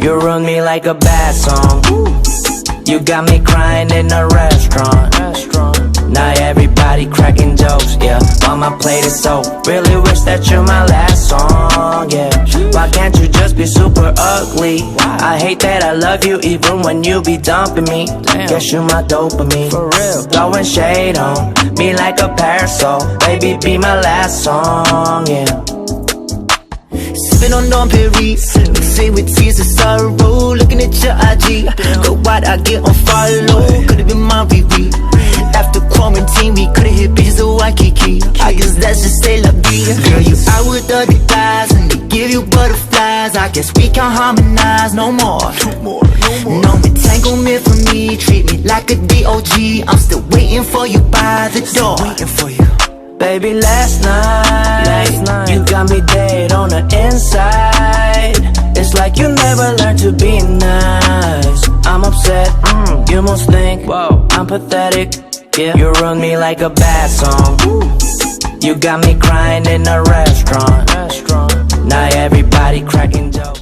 You ruined me like a bad song. You got me crying in a restaurant. Now everybody cracking jokes, yeah, while my plate is soaked. Really wish that you're my last song, yeah. Why can't you just be super ugly? I hate that I love you even when you be dumping me. Guess you my dopamine, for real. Throwing shade on me like a parasol. Baby, be my last song, yeah. Sipping on Dom Perry, mixing with tears of sorrow. Looking at your IG, but why'd I get on follow? Could've been my Riri. After quarantine, we could've hit bitches of Waikiki. I guess that's just say la vie. Girl, you out with other guys and they give you butterflies. I guess we can't harmonize no more. No entanglement for me. Treat me like a DOG. I'm still waiting for you by the door. Baby, last night you got me dead on the inside. It's like you never learned to be nice. I'm upset, you must think I'm pathetic, yeah. You ruined me like a bad song. You got me crying in a restaurant. Now everybody cracking jokes.